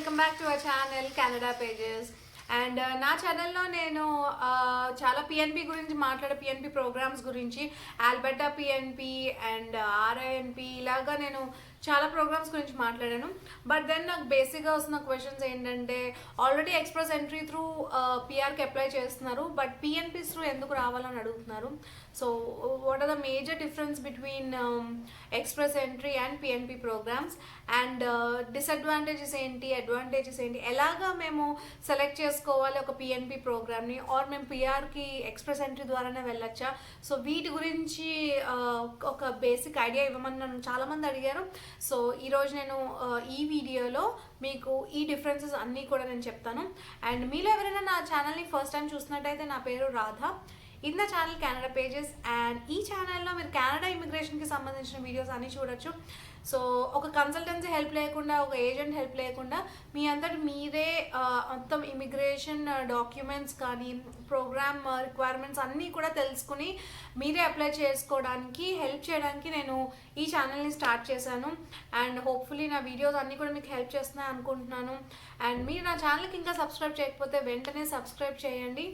Welcome back to our channel Canada pages. And నా ఛానల్లో నేను చాలా పిఎన్పి గురించి పిఎన్పి ప్రోగ్రామ్స్ గురించి, ఆల్బర్టా పిఎన్పి అండ్ ఆర్ఐఎన్పి ఇలాగా నేను చాలా ప్రోగ్రామ్స్ గురించి మాట్లాడాను. బట్ దెన్ నాకు బేసిక్గా వస్తున్న క్వశ్చన్స్ ఏంటంటే, ఆల్రెడీ ఎక్స్ప్రెస్ ఎంట్రీ త్రూ పిఆర్కి అప్లై చేస్తున్నారు, బట్ పిఎన్పిస్ త్రూ ఎందుకు రావాలని అడుగుతున్నారు. So what are the major difference between express entry and PNP programs, and disadvantages ఏంటి, అడ్వాంటేజెస్ ఏంటి, ఎలాగా మేము సెలెక్ట్ చేసుకోవాలి ఒక పిఎన్పి ప్రోగ్రామ్ని, ఆర్ మేము పిఆర్కి ఎక్స్ప్రెస్ ఎంట్రీ ద్వారానే వెళ్ళొచ్చా. సో వీటి గురించి ఒక బేసిక్ ఐడియా ఇవ్వమని నన్ను చాలామంది అడిగారు. సో ఈరోజు నేను ఈ వీడియోలో మీకు ఈ డిఫరెన్సెస్ అన్నీ కూడా నేను చెప్తాను. అండ్ మీలో ఎవరైనా నా ఛానల్ని ఫస్ట్ టైం చూసినట్టయితే, నా పేరు రాధా, ఇది నా ఛానల్ కెనడా పేజెస్. అండ్ ఈ ఛానల్లో మీరు కెనడా ఇమిగ్రేషన్కి సంబంధించిన వీడియోస్ అన్నీ చూడొచ్చు. సో ఒక కన్సల్టెన్సీ హెల్ప్ లేకుండా, ఒక ఏజెంట్ హెల్ప్ లేకుండా మీ అంతటి మీరే మొత్తం ఇమిగ్రేషన్ డాక్యుమెంట్స్ కానీ, ప్రోగ్రామ్ రిక్వైర్మెంట్స్ అన్నీ కూడా తెలుసుకుని మీరే అప్లై చేసుకోవడానికి హెల్ప్ చేయడానికి నేను ఈ ఛానల్ని స్టార్ట్ చేశాను. అండ్ హోప్ఫుల్లీ నా వీడియోస్ అన్నీ కూడా మీకు హెల్ప్ చేస్తున్నాయి అనుకుంటున్నాను. అండ్ మీరు నా ఛానల్కి ఇంకా సబ్స్క్రైబ్ చేయకపోతే వెంటనే సబ్స్క్రైబ్ చేయండి.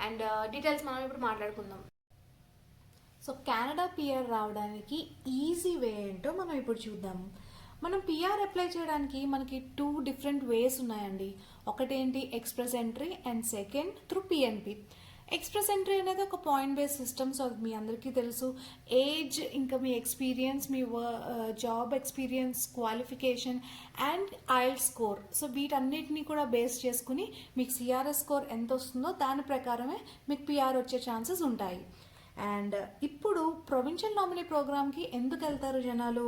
అండ్ డీటెయిల్స్ మనం ఇప్పుడు మాట్లాడుకుందాం. సో కెనడా పిఆర్ రావడానికి ఈజీ వే ఏంటో మనం ఇప్పుడు చూద్దాం. మనం పిఆర్ అప్లై చేయడానికి మనకి 2 డిఫరెంట్ వేస్ ఉన్నాయండి. ఒకటేంటి express entry, and second through PNP. Express entry అనేది ఒక పాయింట్ బేస్డ్ సిస్టమ్. సో మీ అందరికీ తెలుసు. ఏజ్, ఇంకా మీ ఎక్స్పీరియన్స్, మీ job experience, qualification and IELTS score, so వీటన్నిటిని కూడా బేస్ చేసుకుని మీకు సిఆర్ఎస్ స్కోర్ ఎంత వస్తుందో దాని ప్రకారమే మీకు పిఆర్ వచ్చే ఛాన్సెస్ ఉంటాయి. అండ్ ఇప్పుడు ప్రొవిన్షియల్ నామినీ ప్రోగ్రామ్కి ఎందుకు వెళ్తారు జనాలు?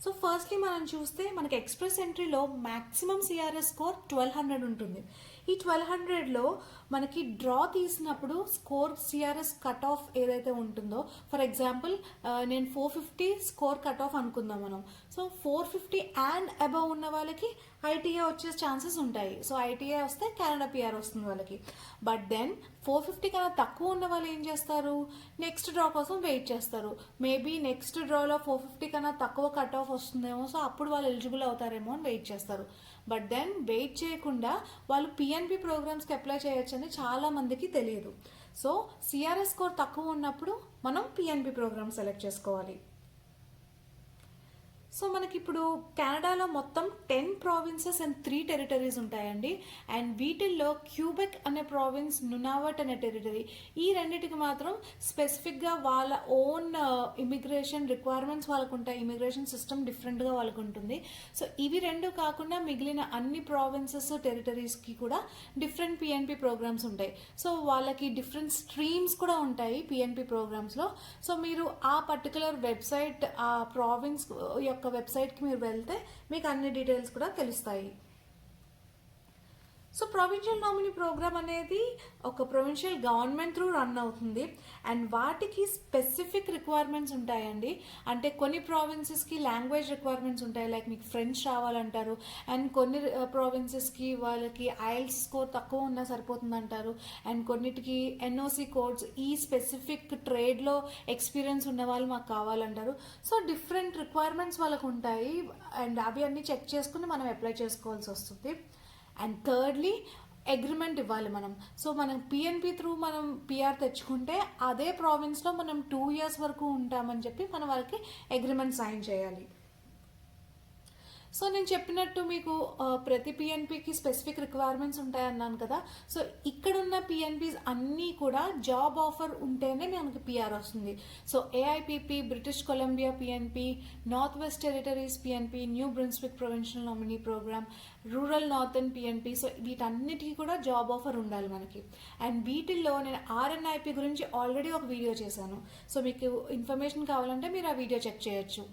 సో ఫస్ట్లీ మనం చూస్తే మనకి ఎక్స్ప్రెస్ ఎంట్రీలో మ్యాక్సిమం సిఆర్ఎస్ స్కోర్ 1200 ఉంటుంది. ఈ 1200లో మనకి డ్రా తీసినప్పుడు స్కోర్ సిఆర్ఎస్ కట్ ఆఫ్ ఏదైతే ఉంటుందో, ఫర్ ఎగ్జాంపుల్ నేను 450 స్కోర్ కట్ ఆఫ్ అనుకుందాం మనం. సో 450 అండ్ అబవ్ ఉన్న వాళ్ళకి ఐటీఏ వచ్చే ఛాన్సెస్ ఉంటాయి. సో ఐటీఏ వస్తే కెనడా పిఆర్ వస్తుంది వాళ్ళకి. బట్ దెన్ 450 కన్నా తక్కువ ఉన్న వాళ్ళు ఏం చేస్తారు, నెక్స్ట్ డ్రా కోసం వెయిట్ చేస్తారు. మేబీ నెక్స్ట్ డ్రాలో 450 కన్నా తక్కువ కట్ ఆఫ్ వస్తుందేమో, సో అప్పుడు వాళ్ళు ఎలిజిబుల్ అవుతారేమో అని వెయిట్ చేస్తారు. బట్ దెన్ వెయిట్ చేయకుండా వాళ్ళు పిఎన్పి ప్రోగ్రామ్స్కి అప్లై చేయొచ్చని చాలా మందికి తెలియదు. సో సిఆర్ఎస్ స్కోర్ తక్కువ ఉన్నప్పుడు మనం పిఎన్పి ప్రోగ్రామ్ సెలెక్ట్ చేసుకోవాలి. సో మనకి ఇప్పుడు కెనడాలో మొత్తం 10 ప్రావిన్సెస్ అండ్ 3 టెరిటరీస్ ఉంటాయండి. అండ్ వీటిల్లో క్యూబెక్ అనే ప్రావిన్స్, నునావట్ అనే టెరిటరీ, ఈ రెండింటికి మాత్రం స్పెసిఫిక్గా వాళ్ళ ఓన్ ఇమిగ్రేషన్ రిక్వైర్మెంట్స్ వాళ్ళకు ఉంటాయి. ఇమిగ్రేషన్ సిస్టమ్ డిఫరెంట్గా వాళ్ళకు ఉంటుంది. సో ఇవి రెండు కాకుండా మిగిలిన అన్ని ప్రావిన్సెస్, టెరిటరీస్కి కూడా డిఫరెంట్ పిఎన్పి ప్రోగ్రామ్స్ ఉంటాయి. సో వాళ్ళకి డిఫరెంట్ స్ట్రీమ్స్ కూడా ఉంటాయి పిఎన్పి ప్రోగ్రామ్స్లో. సో మీరు ఆ పర్టికులర్ వెబ్సైట్, ఆ ప్రావిన్స్ యొక్క వెబ్సైట్కి మీరు వెళ్తే మీకు అన్ని డీటెయిల్స్ కూడా తెలుస్తాయి. సో ప్రొవిన్షియల్ నామినీ ప్రోగ్రామ్ అనేది ఒక ప్రొవిన్షియల్ గవర్నమెంట్ త్రూ రన్ అవుతుంది. అండ్ వాటికి స్పెసిఫిక్ రిక్వైర్మెంట్స్ ఉంటాయండి. అంటే కొన్ని ప్రావిన్సెస్కి లాంగ్వేజ్ రిక్వైర్మెంట్స్ ఉంటాయి, లైక్ మీకు ఫ్రెంచ్ రావాలంటారు. అండ్ కొన్ని ప్రావిన్సెస్కి వాళ్ళకి ఐఎల్టీఎస్ స్కోర్ తక్కువ ఉన్నా సరిపోతుంది అంటారు. అండ్ కొన్నిటికి ఎన్ఓసి కోడ్స్, ఈ స్పెసిఫిక్ ట్రేడ్లో ఎక్స్పీరియన్స్ ఉన్న వాళ్ళు మాకు కావాలంటారు. సో డిఫరెంట్ రిక్వైర్మెంట్స్ వాళ్ళకు ఉంటాయి. అండ్ అవి అన్నీ చెక్ చేసుకుని మనం అప్లై చేసుకోవాల్సి వస్తుంది. అండ్ థర్డ్లీ అగ్రిమెంట్ ఇవ్వాలి మనం. సో మనం పిఎన్పి త్రూ మనం పిఆర్ తెచ్చుకుంటే అదే ప్రావిన్స్లో మనం 2 years వరకు ఉంటామని చెప్పి మనం వాళ్ళకి అగ్రిమెంట్ సైన్ చేయాలి. సో నేను చెప్పినట్టు మీకు ప్రతి పిఎన్పికి స్పెసిఫిక్ రిక్వైర్మెంట్స్ ఉంటాయన్నాను కదా. సో ఇక్కడున్న పిఎన్పిస్ అన్నీ కూడా జాబ్ ఆఫర్ ఉంటేనే మనకి పిఆర్ వస్తుంది. So AIPP, British Columbia PNP, North West Territories PNP, New Brunswick provincial nominee program, rural northern PNP, so వీటన్నిటికీ కూడా జాబ్ ఆఫర్ ఉండాలి మనకి. అండ్ వీటిల్లో నేను ఆర్ఎన్ఐపి గురించి ఆల్రెడీ ఒక వీడియో చేశాను. సో మీకు ఇన్ఫర్మేషన్ కావాలంటే మీరు ఆ వీడియో చెక్ చేయొచ్చు.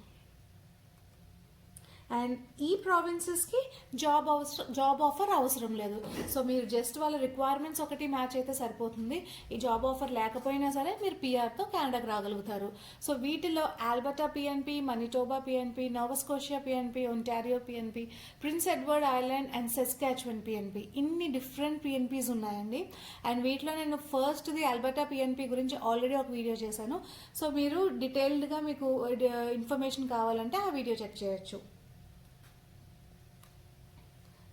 అండ్ ఈ ప్రావిన్సెస్కి జాబ్ ఆఫర్ అవసరం లేదు. సో మీరు జస్ట్ వాళ్ళ రిక్వైర్మెంట్స్ ఒకటి మ్యాచ్ అయితే సరిపోతుంది. ఈ జాబ్ ఆఫర్ లేకపోయినా సరే మీరు పిఆర్తో కెనడాకి రాగలుగుతారు. సో వీటిలో Alberta PNP, Manitoba PNP, Nova Scotia PNP, Ontario PNP, Prince Edward Island and Saskatchewan PNP, ఇన్ని డిఫరెంట్ పిఎన్పిస్ ఉన్నాయండి. అండ్ వీటిలో నేను ఫస్ట్ది ఆల్బర్టా పిఎన్పి గురించి ఆల్రెడీ ఒక వీడియో చేశాను. సో మీరు డీటెయిల్డ్గా మీకు ఇన్ఫర్మేషన్ కావాలంటే ఆ వీడియో చెక్ చేయొచ్చు.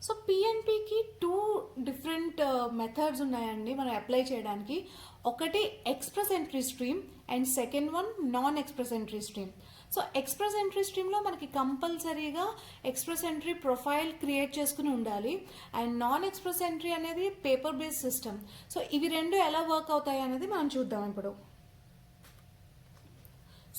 సో పిఎన్పికి 2 డిఫరెంట్ మెథడ్స్ ఉన్నాయండి మనం అప్లై చేయడానికి. ఒకటి express entry stream and second one non express entry stream. So express entry స్ట్రీమ్లో మనకి కంపల్సరీగా ఎక్స్ప్రెస్ ఎంట్రీ ప్రొఫైల్ క్రియేట్ చేసుకుని ఉండాలి. అండ్ నాన్ ఎక్స్ప్రెస్ ఎంట్రీ అనేది పేపర్ బేస్డ్ సిస్టమ్. సో ఇవి రెండు ఎలా వర్క్ అవుతాయి అనేది మనం చూద్దాం ఇప్పుడు.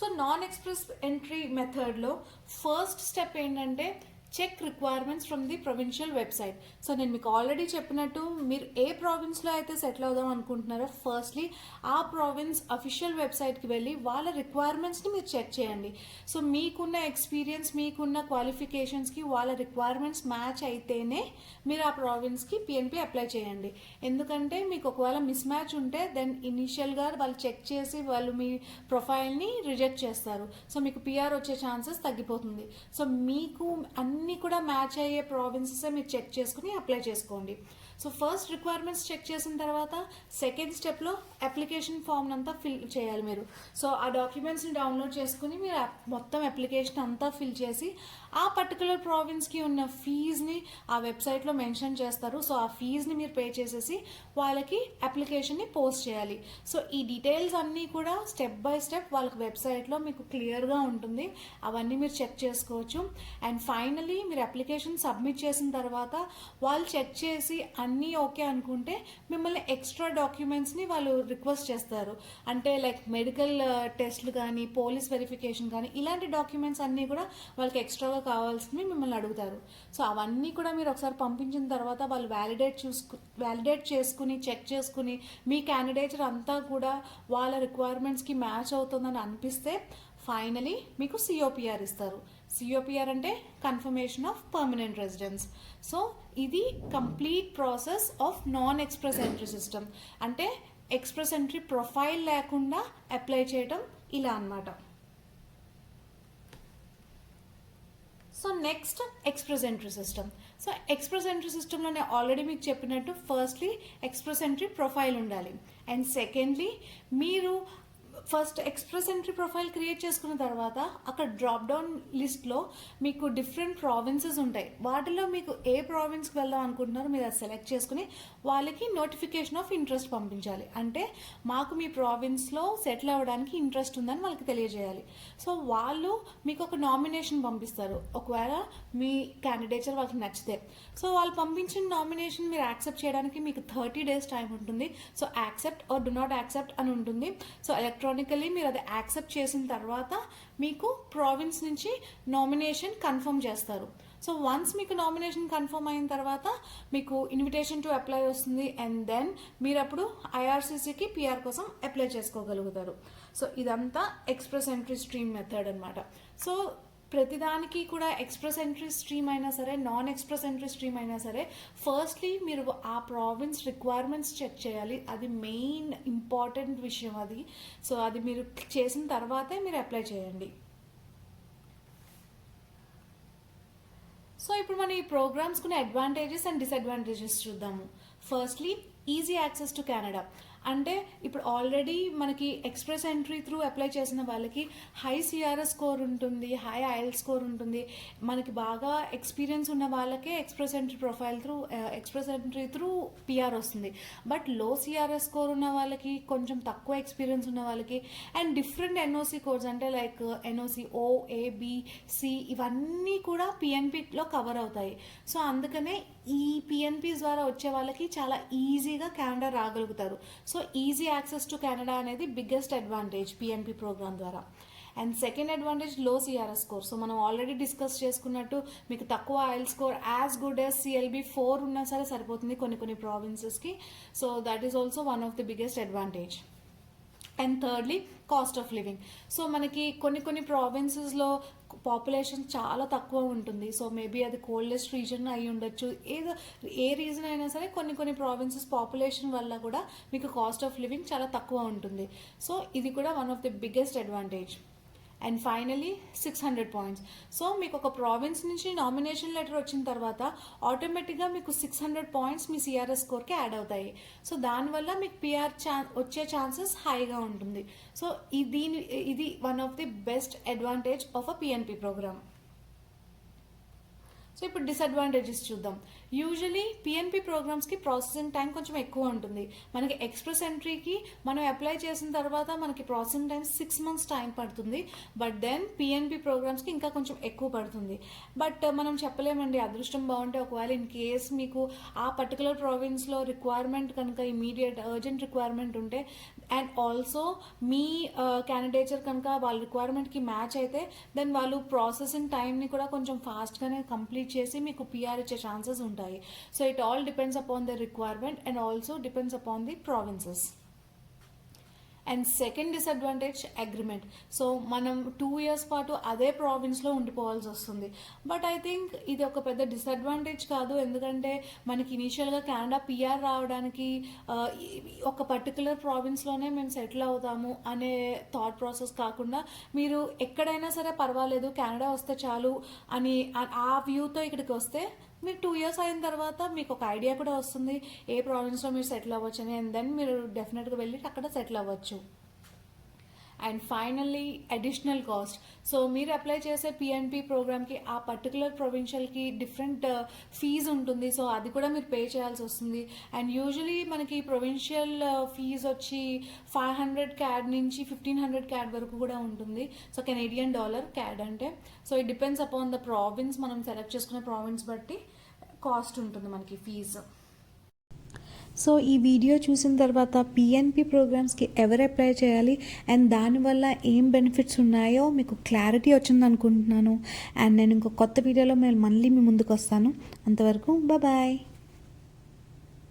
సో నాన్ ఎక్స్ప్రెస్ ఎంట్రీ మెథడ్లో ఫస్ట్ స్టెప్ ఏంటంటే check requirements from the provincial website. So నేను మీకు ఆల్రెడీ చెప్పినట్టు మీరు ఏ ప్రావిన్స్లో అయితే సెటిల్ అవుదాం అనుకుంటున్నారో ఫస్ట్లీ ఆ ప్రావిన్స్ అఫీషియల్ వెబ్సైట్కి వెళ్ళి వాళ్ళ రిక్వైర్మెంట్స్ని మీరు చెక్ చేయండి. సో మీకున్న ఎక్స్పీరియన్స్, మీకున్న క్వాలిఫికేషన్స్కి వాళ్ళ రిక్వైర్మెంట్స్ మ్యాచ్ అయితేనే మీరు ఆ ప్రావిన్స్కి పిఎన్పి అప్లై చేయండి. ఎందుకంటే మీకు ఒకవేళ మిస్ మ్యాచ్ ఉంటే దెన్ ఇనిషియల్గా వాళ్ళు చెక్ చేసి వాళ్ళు మీ ప్రొఫైల్ని రిజెక్ట్ చేస్తారు. సో మీకు పిఆర్ వచ్చే ఛాన్సెస్ తగ్గిపోతుంది. సో మీకు అన్నీ కూడా మ్యాచ్ అయ్యే ప్రావిన్సెస్ మీరు చెక్ చేసుకుని అప్లై చేసుకోండి. సో ఫస్ట్ రిక్వైర్మెంట్స్ చెక్ చేసిన తర్వాత సెకండ్ స్టెప్లో అప్లికేషన్ ఫామ్ అంతా ఫిల్ చేయాలి మీరు. సో ఆ డాక్యుమెంట్స్ని డౌన్లోడ్ చేసుకుని మీరు మొత్తం అప్లికేషన్ అంతా ఫిల్ చేసి ఆ పర్టికులర్ ప్రావిన్స్కి ఉన్న ఫీజ్ని ఆ వెబ్సైట్లో మెన్షన్ చేస్తారు. సో ఆ ఫీజ్ని మీరు పే చేసేసి వాళ్ళకి అప్లికేషన్ని పోస్ట్ చేయాలి. సో ఈ డీటెయిల్స్ అన్నీ కూడా స్టెప్ బై స్టెప్ వాళ్ళకి వెబ్సైట్లో మీకు క్లియర్గా ఉంటుంది. అవన్నీ మీరు చెక్ చేసుకోవచ్చు. అండ్ ఫైనలీ మీరు అప్లికేషన్ సబ్మిట్ చేసిన తర్వాత వాళ్ళు చెక్ చేసి అన్నీ ఓకే అనుకుంటే మిమ్మల్ని ఎక్స్ట్రా డాక్యుమెంట్స్ని వాళ్ళు రిక్వెస్ట్ చేస్తారు. అంటే లైక్ మెడికల్ టెస్ట్లు కానీ, పోలీస్ వెరిఫికేషన్ కానీ, ఇలాంటి డాక్యుమెంట్స్ అన్నీ కూడా వాళ్ళకి ఎక్స్ట్రాగా కావాల్సినవి మిమ్మల్ని అడుగుతారు. సో అవన్నీ కూడా మీరు ఒకసారి పంపించిన తర్వాత వాళ్ళు వ్యాలిడేట్ చేసుకుని చెక్ చేసుకుని మీ క్యాండిడేచర్ అంతా కూడా వాళ్ళ రిక్వైర్మెంట్స్కి మ్యాచ్ అవుతుందని అనిపిస్తే ఫైనలీ మీకు సిఓపిఆర్ ఇస్తారు. సిఓపిఆర్ అంటే confirmation of permanent residence. So ఇది complete process of non express entry system. అంటే ఎక్స్ప్రెస్ ఎంట్రీ ప్రొఫైల్ లేకుండా అప్లై చేయటం ఇలా అన్నమాట. So next express entry system. So express entry సిస్టంలో నేను ఆల్రెడీ మీకు చెప్పినట్టు ఫస్ట్లీ ఎక్స్ప్రెస్ ఎంట్రీ ప్రొఫైల్ ఉండాలి. అండ్ సెకండ్లీ మీరు first express entry profile create చేసుకున్న తర్వాత అక్కడ డ్రాప్ డౌన్ లిస్ట్లో మీకు డిఫరెంట్ ప్రావిన్సెస్ ఉంటాయి. వాటిలో మీకు ఏ ప్రావిన్స్కి వెళ్దాం అనుకుంటున్నారో మీరు అది సెలెక్ట్ చేసుకుని వాళ్ళకి నోటిఫికేషన్ ఆఫ్ ఇంట్రెస్ట్ పంపించాలి. అంటే మాకు మీ ప్రావిన్స్లో సెటిల్ అవ్వడానికి ఇంట్రెస్ట్ ఉందని వాళ్ళకి తెలియజేయాలి. సో వాళ్ళు మీకు ఒక నామినేషన్ పంపిస్తారు ఒకవేళ మీ క్యాండిడేచర్ వాళ్ళకి నచ్చితే. సో వాళ్ళు పంపించిన నామినేషన్ మీరు యాక్సెప్ట్ చేయడానికి మీకు 30 days టైం ఉంటుంది. So accept or do not accept అని ఉంటుంది. సో ఎలక్ట్రానికల్లీ మీరు అది యాక్సెప్ట్ చేసిన తర్వాత మీకు ప్రావిన్స్ నుంచి నామినేషన్ కన్ఫర్మ్ చేస్తారు. సో వన్స్ మీకు నామినేషన్ కన్ఫర్మ్ అయిన తర్వాత మీకు ఇన్విటేషన్ టు అప్లై వస్తుంది. అండ్ దెన్ మీరు అప్పుడు ఐఆర్సీసీకి పిఆర్ కోసం అప్లై చేసుకోగలుగుతారు. సో ఇదంతా ఎక్స్ప్రెస్ ఎంట్రీ స్ట్రీమ్ మెథడ్ అనమాట. సో ప్రతిదానికి కూడా ఎక్స్ప్రెస్ ఎంట్రీ స్ట్రీమ్ అయినా సరే, నాన్ ఎక్స్ప్రెస్ ఎంట్రీ స్ట్రీమ్ అయినా సరే, ఫస్ట్లీ మీరు ఆ ప్రావిన్స్ రిక్వైర్మెంట్స్ చెక్ చేయాలి. అది మెయిన్ ఇంపార్టెంట్ విషయం అది. సో అది మీరు చేసిన తర్వాతే మీరు అప్లై చేయండి. సో ఇప్పుడు మనం ఈ ప్రోగ్రామ్స్ కొన్ని అడ్వాంటేజెస్ అండ్ డిసడ్వాంటేజెస్ చూద్దాము. Firstly easy access to Canada. అంటే ఇప్పుడు ఆల్రెడీ మనకి ఎక్స్ప్రెస్ ఎంట్రీ త్రూ అప్లై చేసిన వాళ్ళకి హై సిఆర్ఎస్ స్కోర్ ఉంటుంది, హై ఐఎల్ స్కోర్ ఉంటుంది. మనకి బాగా ఎక్స్పీరియన్స్ ఉన్న వాళ్ళకే ఎక్స్ప్రెస్ ఎంట్రీ త్రూ పిఆర్ వస్తుంది. బట్ లో సిఆర్ఎస్ స్కోర్ ఉన్న వాళ్ళకి, కొంచెం తక్కువ ఎక్స్పీరియన్స్ ఉన్న వాళ్ళకి, అండ్ డిఫరెంట్ ఎన్ఓసి కోడ్స్ అంటే లైక్ ఎన్ఓసి ఓ, ఏ, బి, సి ఇవన్నీ కూడా పిఎన్పిలో కవర్ అవుతాయి. సో అందుకనే ఈ పిఎన్పీస్ ద్వారా వచ్చే వాళ్ళకి చాలా ఈజీగా కెనడా రాగలుగుతారు. So easy access to Canada అనేది బిగ్గెస్ట్ అడ్వాంటేజ్ పిఎన్పి ప్రోగ్రామ్ ద్వారా. అండ్ సెకండ్ అడ్వాంటేజ్ లో సిఆర్ఎస్ స్కోర్. సో మనం ఆల్రెడీ డిస్కస్ చేసుకున్నట్టు మీకు తక్కువ IL score as good as CLB 4 ఉన్నా సరే సరిపోతుంది కొన్ని ప్రావిన్సెస్కి. So that is also one of the biggest advantage. And thirdly cost of living. So మనకి కొన్ని ప్రావిన్సెస్లో పాపులేషన్ చాలా తక్కువ ఉంటుంది. సో మేబీ అది కోల్డెస్ట్ రీజన్ అయి ఉండొచ్చు. ఏ రీజన్ అయినా సరే కొన్ని ప్రావిన్సెస్ పాపులేషన్ వల్ల కూడా మీకు కాస్ట్ ఆఫ్ లివింగ్ చాలా తక్కువ ఉంటుంది. సో ఇది కూడా one of the biggest advantage. And finally 600 points. So మీకు ఒక ప్రావిన్స్ నుంచి నామినేషన్ లెటర్ వచ్చిన తర్వాత ఆటోమేటిక్గా మీకు 600 points మీ సిఆర్ఎస్ స్కోర్కి యాడ్ అవుతాయి. సో దానివల్ల మీకు పిఆర్ వచ్చే ఛాన్సెస్ హైగా ఉంటుంది. సో ఇది one of the best advantage of a PNP program. So ఇప్పుడు డిసడ్వాంటేజెస్ చూద్దాం. యూజువలీ పిఎన్పి ప్రోగ్రామ్స్కి ప్రాసెసింగ్ టైం కొంచెం ఎక్కువ ఉంటుంది. మనకి ఎక్స్ప్రెస్ ఎంట్రీకి మనం అప్లై చేసిన తర్వాత మనకి ప్రాసెసింగ్ టైం 6 months టైం పడుతుంది. బట్ దెన్ పిఎన్పి ప్రోగ్రామ్స్కి ఇంకా కొంచెం ఎక్కువ పడుతుంది. బట్ మనం చెప్పలేమండి, అదృష్టం బాగుంటే ఒకవేళ ఇన్ కేస్ మీకు ఆ పర్టికులర్ ప్రావిన్స్లో రిక్వైర్మెంట్ కనుక ఇమీడియట్ అర్జెంట్ రిక్వైర్మెంట్ ఉంటే అండ్ ఆల్సో మీ క్యాండిడేచర్ కనుక వాళ్ళ రిక్వైర్మెంట్కి మ్యాచ్ అయితే దెన్ వాళ్ళు ప్రాసెసింగ్ టైంని కూడా కొంచెం ఫాస్ట్గానే కంప్లీట్ చేసి మీకు పిఆర్ ఇచ్చే ఛాన్సెస్ ఉంటాయి. So it all depends upon the requirement and also depends upon the provinces. And second disadvantage agreement. So మనం 2 years పాటు అదే ప్రావిన్స్లో ఉండిపోవాల్సి వస్తుంది. బట్ ఐ థింక్ ఇది ఒక పెద్ద డిసడ్వాంటేజ్ కాదు, ఎందుకంటే మనకి ఇనీషియల్గా కెనడా పిఆర్ రావడానికి ఒక పర్టికులర్ ప్రావిన్స్లోనే మేము సెటిల్ అవుతాము అనే థాట్ ప్రాసెస్ కాకుండా మీరు ఎక్కడైనా సరే పర్వాలేదు కెనడా వస్తే చాలు అని ఆ వ్యూతో ఇక్కడికి వస్తే మీరు 2 years అయిన తర్వాత మీకు ఒక ఐడియా కూడా వస్తుంది ఏ ప్రావిన్స్లో మీరు సెటిల్ అవ్వచ్చు అని. అండ్ దెన్ మీరు డెఫినెట్గా వెళ్ళి అక్కడ సెటిల్ అవ్వచ్చు. And finally additional cost. So మీరు అప్లై చేసే పిఎన్పి ప్రోగ్రామ్కి ఆ పర్టికులర్ ప్రొవిన్షియల్కి డిఫరెంట్ ఫీజు ఉంటుంది. సో అది కూడా మీరు పే చేయాల్సి వస్తుంది. అండ్ యూజువలీ మనకి ప్రొవిన్షియల్ ఫీజు వచ్చి 500 CAD నుంచి 1500 CAD వరకు కూడా ఉంటుంది. సో కెనేడియన్ డాలర్ CAD అంటే. So it depends upon the province, మనం సెలెక్ట్ చేసుకునే ప్రావిన్స్ బట్టి కాస్ట్ ఉంటుంది మనకి ఫీజు. సో ఈ వీడియో చూసిన తర్వాత పిఎన్పి ప్రోగ్రామ్స్కి ఎవరు అప్లై చేయాలి అండ్ దానివల్ల ఏం బెనిఫిట్స్ ఉన్నాయో మీకు క్లారిటీ వచ్చింది అనుకుంటున్నాను. అండ్ నేను ఇంకో కొత్త వీడియోలో మళ్ళీ మీ ముందుకు వస్తాను. అంతవరకు బాయ్.